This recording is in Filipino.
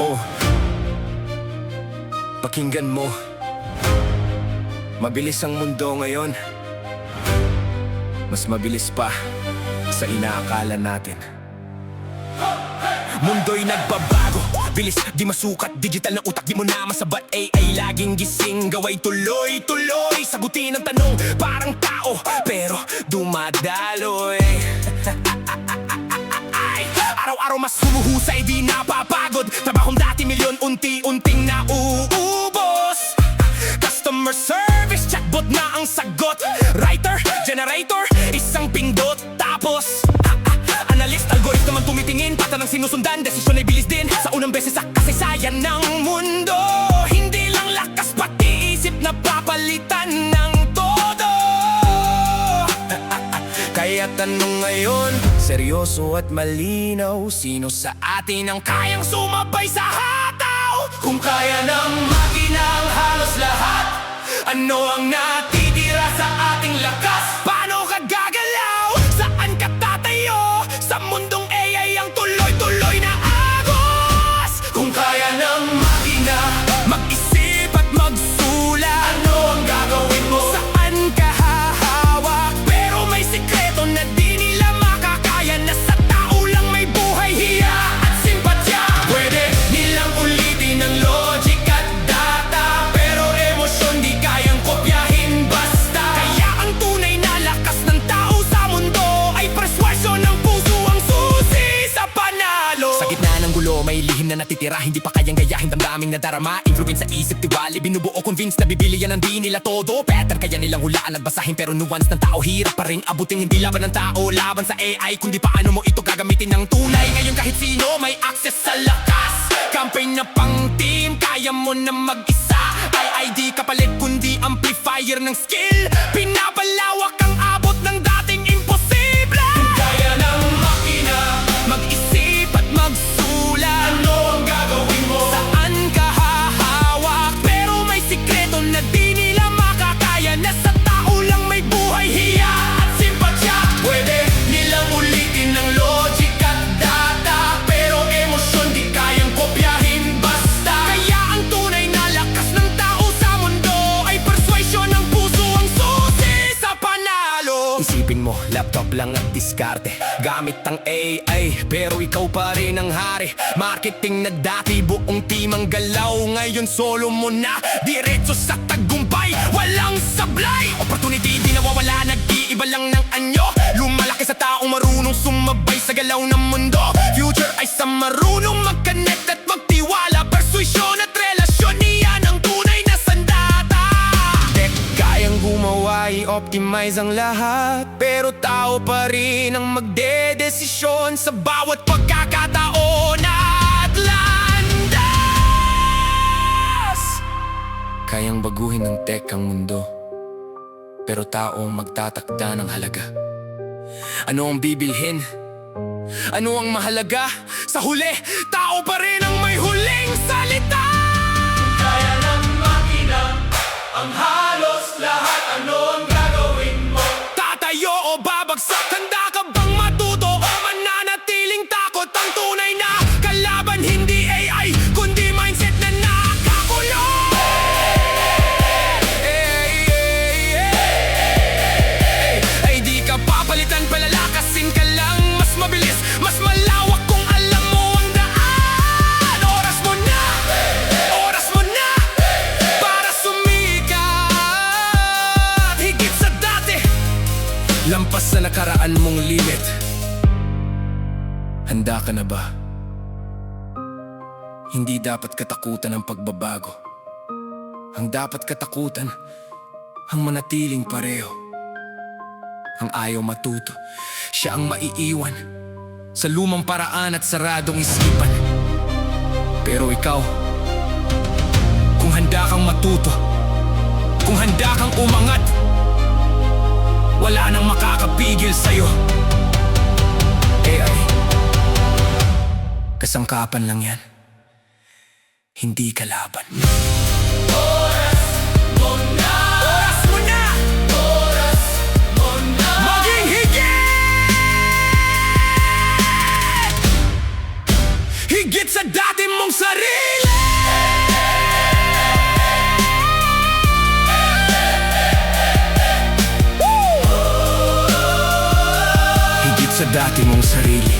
Oh, pakinggan mo. Mabilis ang mundo ngayon. Mas mabilis pa sa inaakala natin. Mundo'y nagbabago, bilis di masukat. Digital na utak, di mo na masabat. AI laging gising, gaway tuloy-tuloy. Sagutin ang tanong, parang tao, pero dumadaloy. Araw-araw mas humuhusay, di napapagod. Trabahong dati milyon, unti-unting nauubos. Customer service, chatbot na ang sagot. Writer, generator, isang pindot. Tapos analyst, algorithm ang tumitingin. Pata ng sinusundan, desisyon ay bilis din. Sa unang beses sa kasaysayan ng mundo, hindi lang lakas pati isip na papalitan ng todo. Kaya tanong ngayon, seryoso at malinaw, sino sa atin ang kayang sumabay sa hataw? Kung kaya ng makina ang halos lahat, ano ang natitira sa ating lakas? Paano ka gagalaw? Saan ka tatayo? Sa mundong AI ang tuloy-tuloy na agos. Kung kaya ng makina mag-isip at magsulat, ano ang gagawin mo? Saan ka hahawak? Pero may sikreto na di nila makakaya, na sa tao lang may buhay, hiya at simpatya. Pwede nilang ulitin ang logic at data, pero emosyon di kayang kopyahin basta. Kaya ang tunay na lakas ng tao sa mundo ay perswasyon ng puso ang susi sa panalo. Sa gitna ng gulo, may lihim na natitira, hindi pa kayang gayahin damdaming nadarama. Influence sa isip, tiwali, binubuo, convince na bibili yan ang di nila todo. Pattern kaya nilang hulaan at basahin, pero nuance ng tao hirap pa rin abutin. Hindi laban ng tao, laban sa AI, kundi paano mo ito gagamitin ng tunay. Ngayon kahit sino may access sa lakas. Campaign na pang team, kaya mo na mag-isa. Ay di kapalit kundi amplifier ng skill. Pinapalawak ang abot ng dating imposible. Kung kaya ng makina mag-isip at magsulat, ano ang gagawin mo? Saan ka hahawak? Pero may sikreto na di nila makakaya, na sa tao lang may buhay, hiya at simpatya. Pwede nilang ulitin ang logic at data, pero emosyon di kayang kopyahin basta. Kaya ang tunay na lakas ng tao sa mundo ay perswasyon ng puso ang susi sa panalo. Isipin mo, laptop lang at diskarte, gamit ang AI, pero ikaw pa rin ang hari. Marketing na dati, buong team ang galaw, ngayon solo mo na, diretso sa tagumpay, walang sablay. Opportunity di nawawala, nag-iiba lang ng anyo. Lumalaki sa taong marunong sumabay sa galaw ng mundo. Future ay sa marunong mag-connect at magtiwala. Persuasyon at relasyon, niyan ang tunay na sandata. Tech kayang gumawa, i-optimize ang lahat, pero tao pa rin ang magdedesisyon sa bawat pagkakataon at landas. Kayang baguhin ng tech ang mundo, pero tao ang magtatakda ng halaga. Ano ang bibilhin? Ano ang mahalaga? Sa huli, tao pa rin ang may huling salita. Kaya ng makina ang halos lahat, ano ang gagawin mo? Tatayo o babagsak? Handa ka bang matuto o mananatiling takot? Ang tunay na kalaban hindi AI, kundi mindset na nakakulong. Ay di ka papalitan, palalakasin ka lang. Mas mabilis, mas malawak kung alam mo ang daan. Oras mo na para sumikat, higit sa dati, lampas sa nakaraan mong limit. Handa ka na ba? Hindi dapat katakutan ang pagbabago. Ang dapat katakutan ang manatiling pareho. Ang ayaw matuto, siya ang maiiwan sa lumang paraan at saradong isipan. Pero ikaw, kung handa kang matuto, kung handa kang umangat, wala nang makakapigil sa'yo. AI, kasangkapan lang yan, hindi kalaban. Oras mo na! Maging higit sa dati mong sarili. Higit sa dati mong sarili,